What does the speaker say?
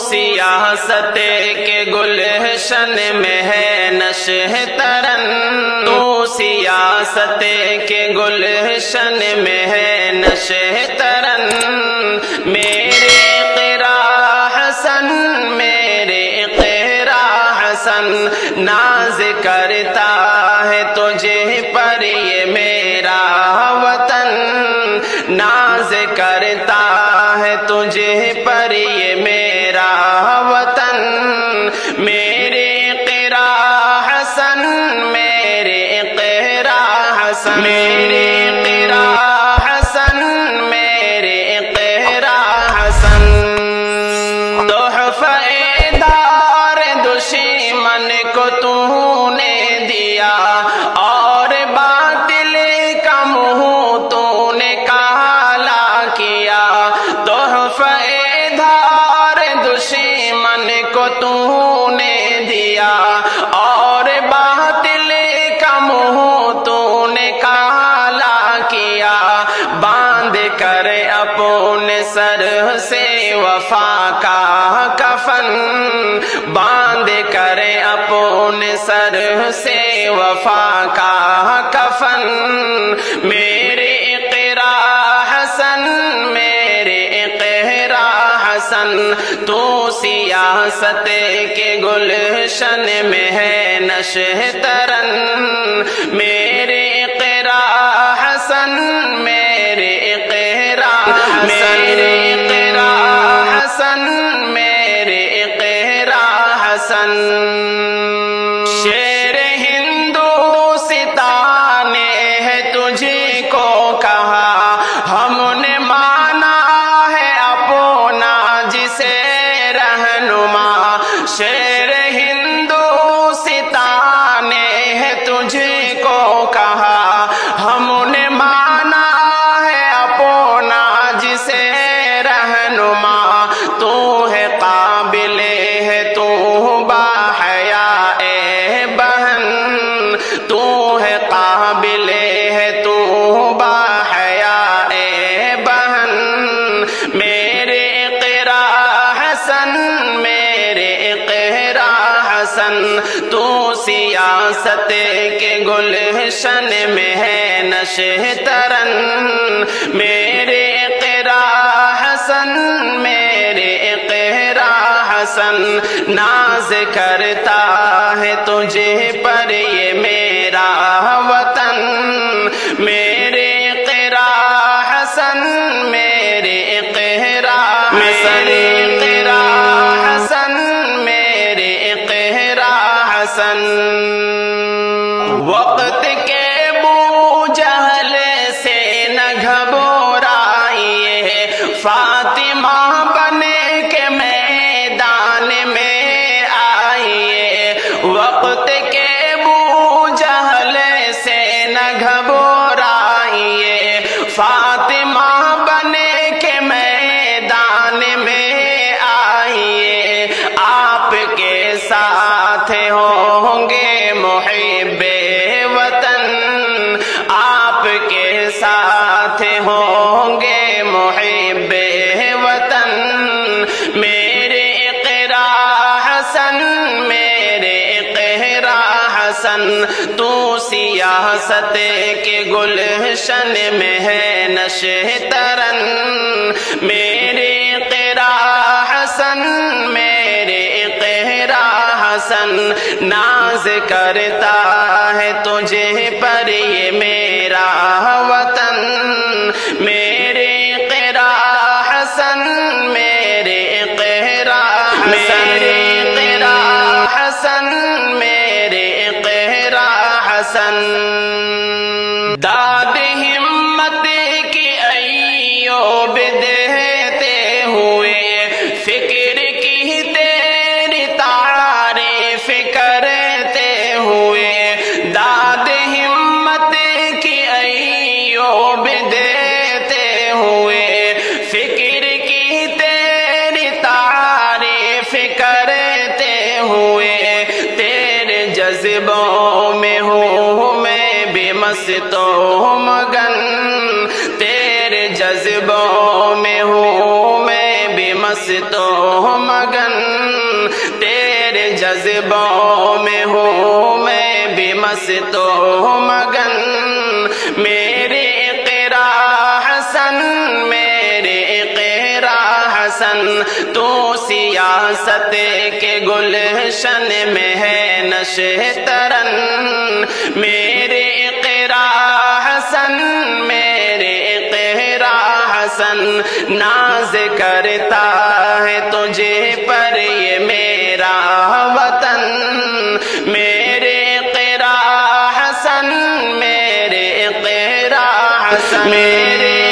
سیاست کے گلشن میں ہے نشہ ترن، تو سیاست کے گلشن میں ہے نشہ ترن، میرے اقرا حسن، میرے اقرا حسن، ناز کرتا ہے تجھے پر یہ میرا وطن، ناز کرتا ہے تجھے پر یہ میرا وطن، میرے اقرا حسن، میرے اقرا حسن، میرے اقرا حسن، میرے اقرا حسن، تحفہ دار دشمن کو تو نے دیا اور باطل کا منہ تو نے کالا کیا، تحفہ دار دشمن کو تو نے دیا اور باطل کا منہ تو نے کالا کیا، باندھ کر اپنے سر سے وفا کا کفن، باندھ کر اپنے سر سے وفا کا کفن، میرے اقرا حسن، میرے اقرا حسن، تو سیاست کے گلشن میں ہے نشہ ترن، میرے اقرا حسن، میرے اقرا حسن، میرے اقرا حسن، میرے اقرا حسن، شیر ہندوستان نے ہے تجھے کو کہا، ہم نے مانا ہے اپنا جسے رہنما، شیر ہندوستان نے ہے تجھے کو کہا، ہم نے مانا ہے اپنا جسے رہنما، تو ہے قابل ہے تو باحیا اے بہن، تو ہے قابل ہے تو باحیا اے بہن، میرے اقرا حسن، میرے اقرا حسن، تو سیاست کے گلشن میں ہے نشہ ترن، میرے اقرا حسن، میرے اقرا حسن، ناز کرتا ہے تجھے پر یہ میرا وطن، میرے اقرا حسن، میرے اقرا حسن، اقرا حسن، میرے اقرا حسن، وقت کے بو جہل سے نہ گھبرائیے، فاطمہ بنے کے میدان میں آئیے، وقت کے بو جہل سے نہ گھبرائیے، فاطمہ بنے کے میدان میں آئیے، آپ کے ساتھ ہوں گے محب وطن، آپ کے ساتھ ہوں گے محب وطن، میرے اقرا حسن، میرے اقرا حسن، تو سیاست کے گلشن میں ہے نشہ ترن، میرے اقرا حسن، میرے اقرا حسن، ناز کرتا ہے تجھے پر یہ میرا وطن، میرے اقرا حسن، میرے اقرا حسن، میرے اقرا حسن، میرے اقرا حسن، داد ہمت کی ایوب دیتے ہوئے، فکر کی تیری تعریف کرتے ہوئے، داد ہمت کی ایوب دیتے ہوئے، فکر کی تیری تعریف کرتے ہوئے، تیرے جذبوں میں ہوں میں بھی مست و مگن، تیرے جذبوں میں ہوں میں بھی مست مست و مگن، تیرے جذبوں میں ہوں میں بھی مست و مگن، میرے اقرا حسن میرے اقرا حسن، تو سیاست کے گلشن میں ہے نشترن، میرے اقرا حسن میرے اقرا حسن، ناز کرتا ہے تجھے پر یہ میرا وطن، میرے اقرا حسن میرے اقرا حسن، میرے